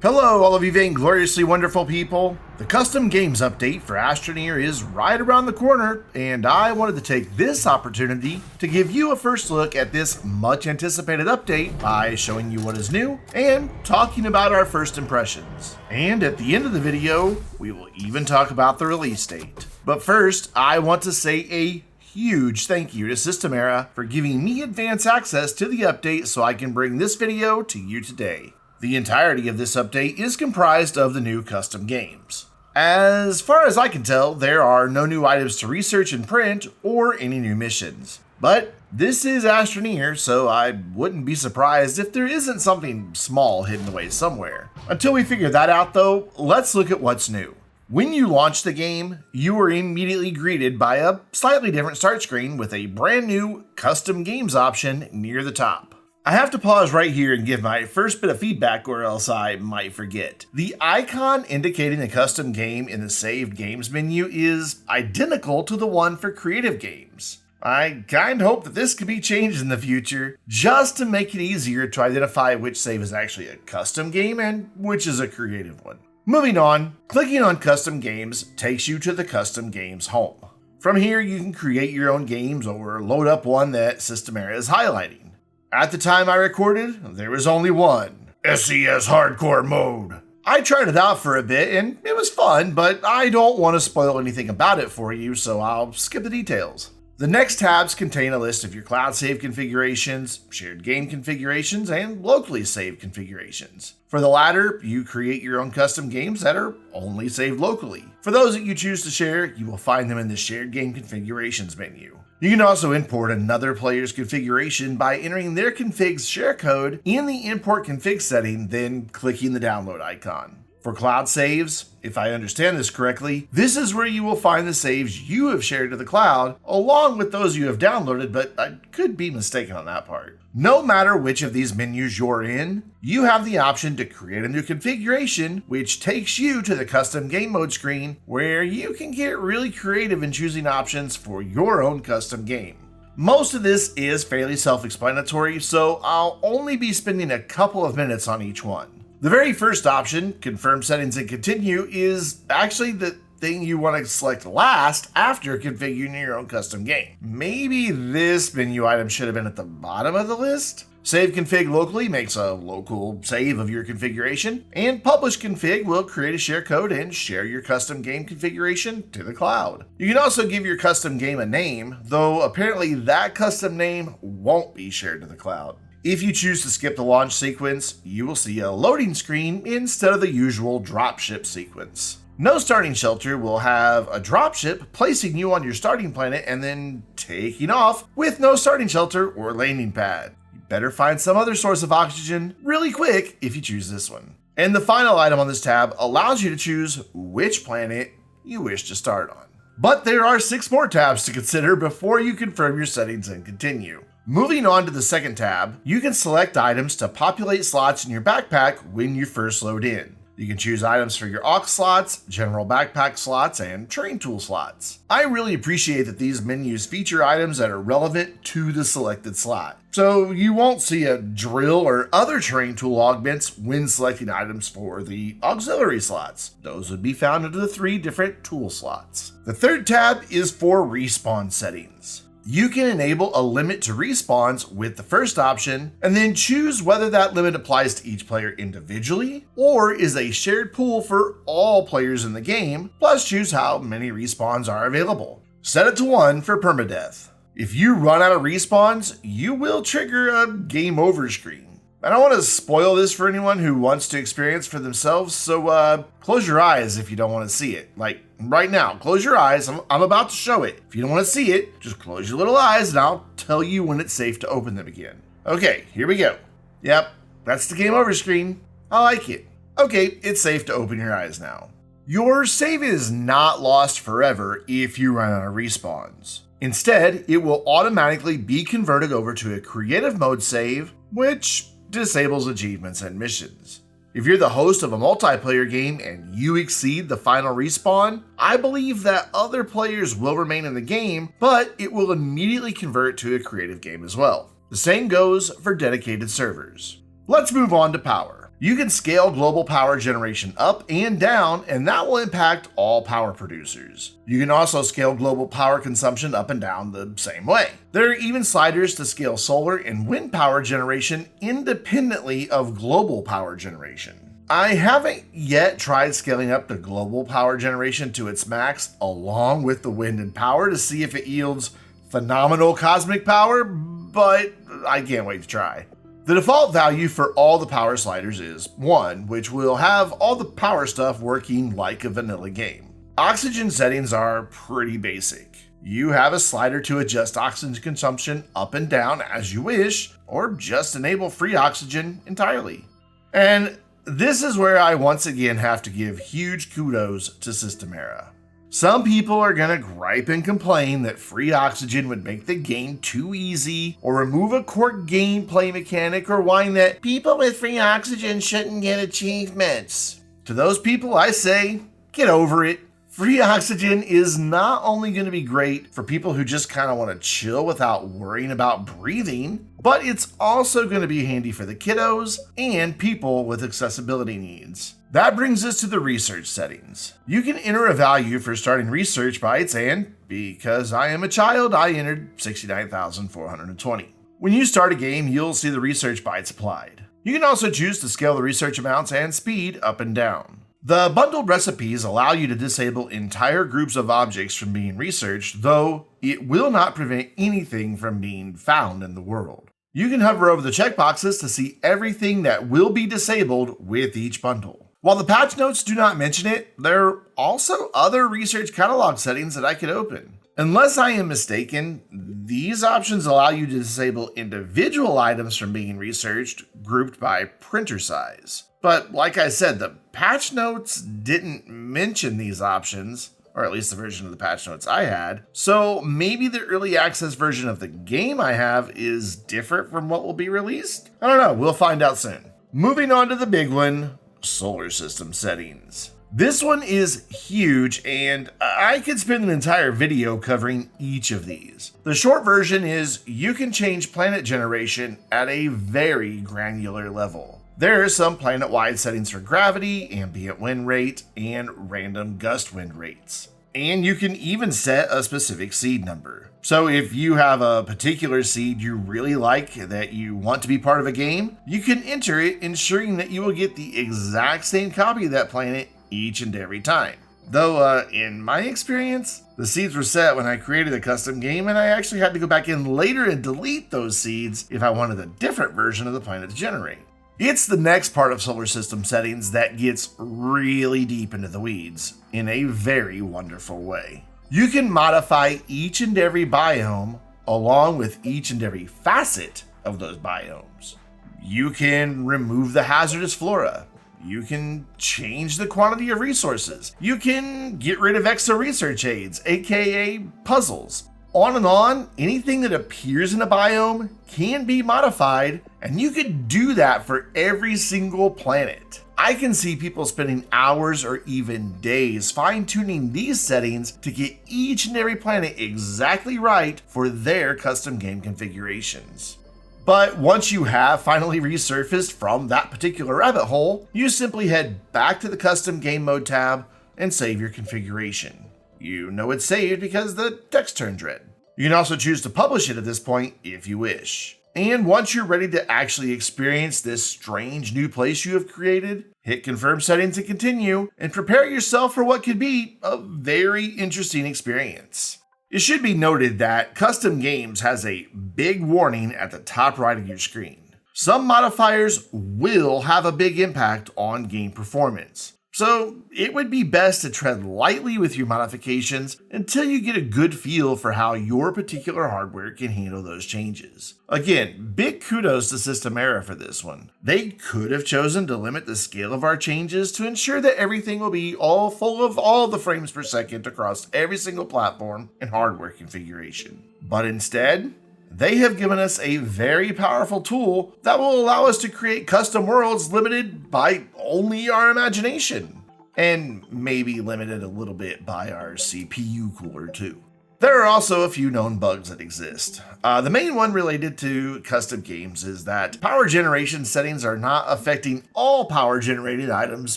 Hello, all of you vaingloriously wonderful people. The custom games update for Astroneer is right around the corner, and I wanted to take this opportunity to give you a first look at this much anticipated update by showing you what is new and talking about our first impressions. And at the end of the video, we will even talk about the release date. But first, I want to say a huge thank you to Systemera for giving me advance access to the update so I can bring this video to you today. The entirety of this update is comprised of the new custom games. As far as I can tell, there are no new items to research and print or any new missions. But this is Astroneer, so I wouldn't be surprised if there isn't something small hidden away somewhere. Until we figure that out though, let's look at what's new. When you launch the game, you are immediately greeted by a slightly different start screen with a brand new custom games option near the top. I have to pause right here and give my first bit of feedback or else I might forget. The icon indicating a custom game in the saved games menu is identical to the one for creative games. I kinda hope that this could be changed in the future, just to make it easier to identify which save is actually a custom game and which is a creative one. Moving on, clicking on custom games takes you to the custom games home. From here you can create your own games or load up one that Systemera is highlighting. At the time I recorded, there was only one, SES Hardcore Mode. I tried it out for a bit and it was fun, but I don't want to spoil anything about it for you, so I'll skip the details. The next tabs contain a list of your cloud save configurations, shared game configurations, and locally saved configurations. For the latter, you create your own custom games that are only saved locally. For those that you choose to share, you will find them in the shared game configurations menu. You can also import another player's configuration by entering their config's share code in the import config setting, then clicking the download icon. For cloud saves, if I understand this correctly, this is where you will find the saves you have shared to the cloud, along with those you have downloaded, but I could be mistaken on that part. No matter which of these menus you're in, you have the option to create a new configuration, which takes you to the custom game mode screen, where you can get really creative in choosing options for your own custom game. Most of this is fairly self-explanatory, so I'll only be spending a couple of minutes on each one. The very first option, confirm settings and continue, is actually the thing you want to select last after configuring your own custom game. Maybe this menu item should have been at the bottom of the list? Save config locally makes a local save of your configuration, and publish config will create a share code and share your custom game configuration to the cloud. You can also give your custom game a name, though apparently that custom name won't be shared to the cloud. If you choose to skip the launch sequence, you will see a loading screen instead of the usual dropship sequence. No starting shelter will have a dropship placing you on your starting planet and then taking off with no starting shelter or landing pad. You better find some other source of oxygen really quick if you choose this one. And the final item on this tab allows you to choose which planet you wish to start on. But there are 6 more tabs to consider before you confirm your settings and continue. Moving on to the second tab, you can select items to populate slots in your backpack when you first load in. You can choose items for your aux slots, general backpack slots, and terrain tool slots. I really appreciate that these menus feature items that are relevant to the selected slot. So you won't see a drill or other terrain tool augments when selecting items for the auxiliary slots. Those would be found under the 3 different tool slots. The third tab is for respawn settings. You can enable a limit to respawns with the first option, and then choose whether that limit applies to each player individually, or is a shared pool for all players in the game, plus choose how many respawns are available. Set it to 1 for permadeath. If you run out of respawns, you will trigger a game over screen. I don't want to spoil this for anyone who wants to experience for themselves, so close your eyes if you don't want to see it. Like right now, close your eyes. I'm about to show it. If you don't want to see it, just close your little eyes and I'll tell you when it's safe to open them again. Okay, here we go. Yep, that's the game over screen. I like it. Okay, it's safe to open your eyes now. Your save is not lost forever if you run out of respawns. Instead, it will automatically be converted over to a creative mode save, which disables achievements and missions. If you're the host of a multiplayer game and you exceed the final respawn, I believe that other players will remain in the game, but it will immediately convert to a creative game as well. The same goes for dedicated servers. Let's move on to power. You can scale global power generation up and down, and that will impact all power producers. You can also scale global power consumption up and down the same way. There are even sliders to scale solar and wind power generation independently of global power generation. I haven't yet tried scaling up the global power generation to its max along with the wind and power to see if it yields phenomenal cosmic power, but I can't wait to try. The default value for all the power sliders is 1, which will have all the power stuff working like a vanilla game. Oxygen settings are pretty basic. You have a slider to adjust oxygen consumption up and down as you wish, or just enable free oxygen entirely. And this is where I once again have to give huge kudos to Systemera. Some people are gonna gripe and complain that free oxygen would make the game too easy, or remove a core gameplay mechanic, or whine that people with free oxygen shouldn't get achievements. To those people, I say, get over it. Free oxygen is not only going to be great for people who just kind of want to chill without worrying about breathing, but it's also going to be handy for the kiddos and people with accessibility needs. That brings us to the research settings. You can enter a value for starting research bytes, and because I am a child, I entered 69,420. When you start a game, you'll see the research bytes applied. You can also choose to scale the research amounts and speed up and down. The bundled recipes allow you to disable entire groups of objects from being researched, though it will not prevent anything from being found in the world. You can hover over the checkboxes to see everything that will be disabled with each bundle. While the patch notes do not mention it, there are also other research catalog settings that I could open. Unless I am mistaken, these options allow you to disable individual items from being researched, grouped by printer size. But like I said, the patch notes didn't mention these options, or at least the version of the patch notes I had, so maybe the early access version of the game I have is different from what will be released? I don't know, we'll find out soon. Moving on to the big one, solar system settings. This one is huge, and I could spend an entire video covering each of these. The short version is you can change planet generation at a very granular level. There are some planet-wide settings for gravity, ambient wind rate, and random gust wind rates. And you can even set a specific seed number. So if you have a particular seed you really like that you want to be part of a game, you can enter it, ensuring that you will get the exact same copy of that planet each and every time. Though, in my experience, the seeds were set when I created a custom game, and I actually had to go back in later and delete those seeds if I wanted a different version of the planet to generate. It's the next part of solar system settings that gets really deep into the weeds in a very wonderful way. You can modify each and every biome along with each and every facet of those biomes. You can remove the hazardous flora. You can change the quantity of resources. You can get rid of extra research aids, aka puzzles. On and on, anything that appears in a biome can be modified, and you could do that for every single planet. I can see people spending hours or even days fine-tuning these settings to get each and every planet exactly right for their custom game configurations. But once you have finally resurfaced from that particular rabbit hole, you simply head back to the custom game mode tab and save your configuration. You know it's saved because the text turned red. You can also choose to publish it at this point if you wish. And once you're ready to actually experience this strange new place you have created, hit confirm settings to continue and prepare yourself for what could be a very interesting experience. It should be noted that Custom Games has a big warning at the top right of your screen. Some modifiers will have a big impact on game performance, so it would be best to tread lightly with your modifications until you get a good feel for how your particular hardware can handle those changes. Again, big kudos to Systemera for this one. They could have chosen to limit the scale of our changes to ensure that everything will be all full of all the frames per second across every single platform and hardware configuration. But instead, they have given us a very powerful tool that will allow us to create custom worlds limited by only our imagination. And maybe limited a little bit by our CPU cooler too. There are also a few known bugs that exist. The main one related to custom games is that power generation settings are not affecting all power generated items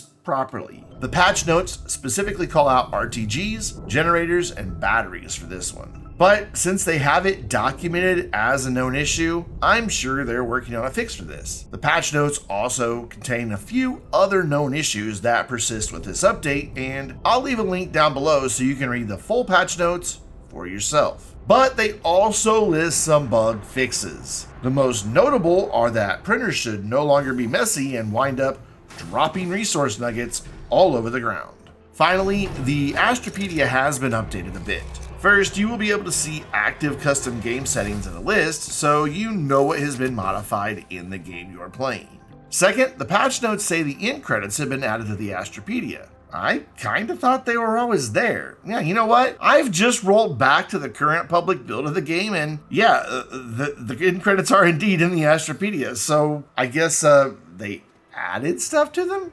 properly. The patch notes specifically call out RTGs, generators, and batteries for this one. But since they have it documented as a known issue, I'm sure they're working on a fix for this. The patch notes also contain a few other known issues that persist with this update, and I'll leave a link down below so you can read the full patch notes for yourself. But they also list some bug fixes. The most notable are that printers should no longer be messy and wind up dropping resource nuggets all over the ground. Finally, the Astropedia has been updated a bit. First, you will be able to see active custom game settings in a list, so you know what has been modified in the game you are playing. Second, the patch notes say the end credits have been added to the Astropedia. I kinda thought they were always there. Yeah, you know what? I've just rolled back to the current public build of the game, and yeah, the end credits are indeed in the Astropedia, so I guess they added stuff to them?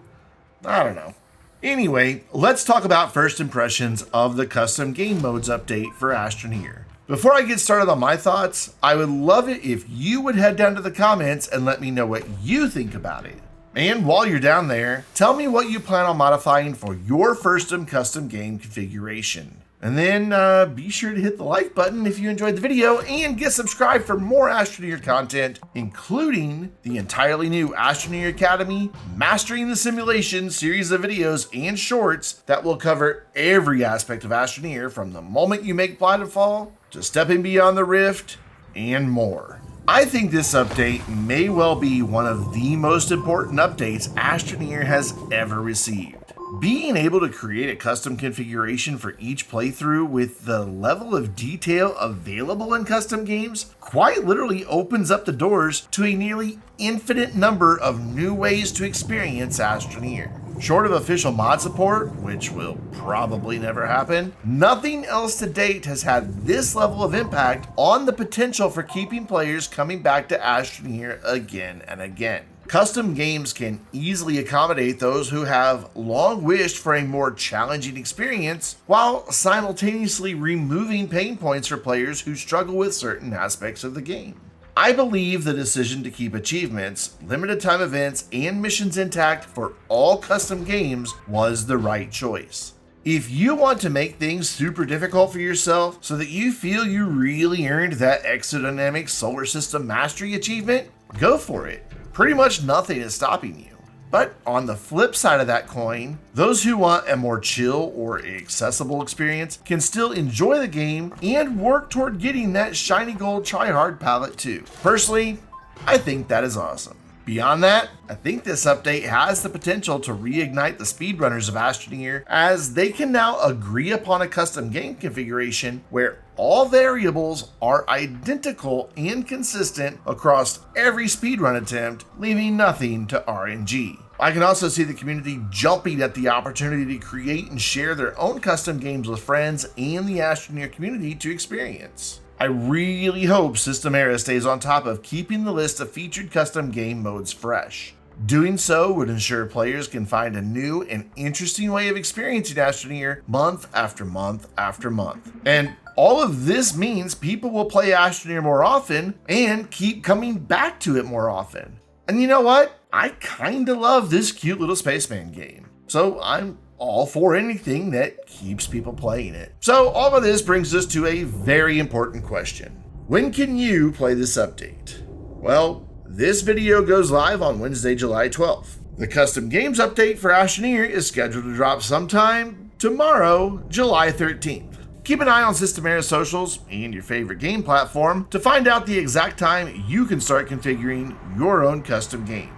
I don't know. Anyway, let's talk about first impressions of the custom game modes update for Astroneer. Before I get started on my thoughts, I would love it if you would head down to the comments and let me know what you think about it. And while you're down there, tell me what you plan on modifying for your first custom game configuration. And then be sure to hit the like button if you enjoyed the video and get subscribed for more Astroneer content, including the entirely new Astroneer Academy Mastering the Simulation series of videos and shorts that will cover every aspect of Astroneer from the moment you make Planetfall to stepping beyond the rift and more. I think this update may well be one of the most important updates Astroneer has ever received. Being able to create a custom configuration for each playthrough with the level of detail available in custom games quite literally opens up the doors to a nearly infinite number of new ways to experience Astroneer. Short of official mod support, which will probably never happen, nothing else to date has had this level of impact on the potential for keeping players coming back to Astroneer again and again. Custom games can easily accommodate those who have long wished for a more challenging experience, while simultaneously removing pain points for players who struggle with certain aspects of the game. I believe the decision to keep achievements, limited time events, and missions intact for all custom games was the right choice. If you want to make things super difficult for yourself so that you feel you really earned that exodynamic solar system mastery achievement, go for it. Pretty much nothing is stopping you. But on the flip side of that coin, those who want a more chill or accessible experience can still enjoy the game and work toward getting that shiny gold tryhard palette too. Personally, I think that is awesome. Beyond that, I think this update has the potential to reignite the speedrunners of Astroneer, as they can now agree upon a custom game configuration where all variables are identical and consistent across every speedrun attempt, leaving nothing to RNG. I can also see the community jumping at the opportunity to create and share their own custom games with friends and the Astroneer community to experience. I really hope Systemera stays on top of keeping the list of featured custom game modes fresh. Doing so would ensure players can find a new and interesting way of experiencing Astroneer month after month after month. And all of this means people will play Astroneer more often and keep coming back to it more often. And you know what? I kinda love this cute little spaceman game. So I'm all for anything that keeps people playing it. So all of this brings us to a very important question. When can you play this update? Well, this video goes live on Wednesday, July 12th. The custom games update for Astroneer is scheduled to drop sometime tomorrow, July 13th. Keep an eye on Systemera's socials and your favorite game platform to find out the exact time you can start configuring your own custom games.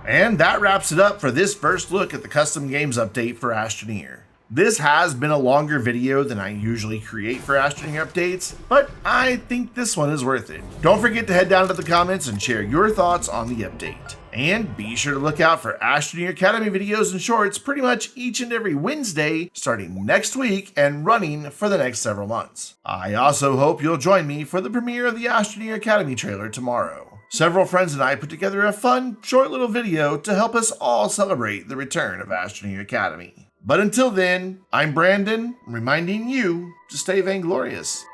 And that wraps it up for this first look at the custom games update for Astroneer. This has been a longer video than I usually create for Astroneer updates, but I think this one is worth it. Don't forget to head down to the comments and share your thoughts on the update. And be sure to look out for Astroneer Academy videos and shorts pretty much each and every Wednesday, starting next week and running for the next several months. I also hope you'll join me for the premiere of the Astroneer Academy trailer tomorrow. Several friends and I put together a fun, short little video to help us all celebrate the return of Astroneer Academy. But until then, I'm Brandon, reminding you to stay vainglorious.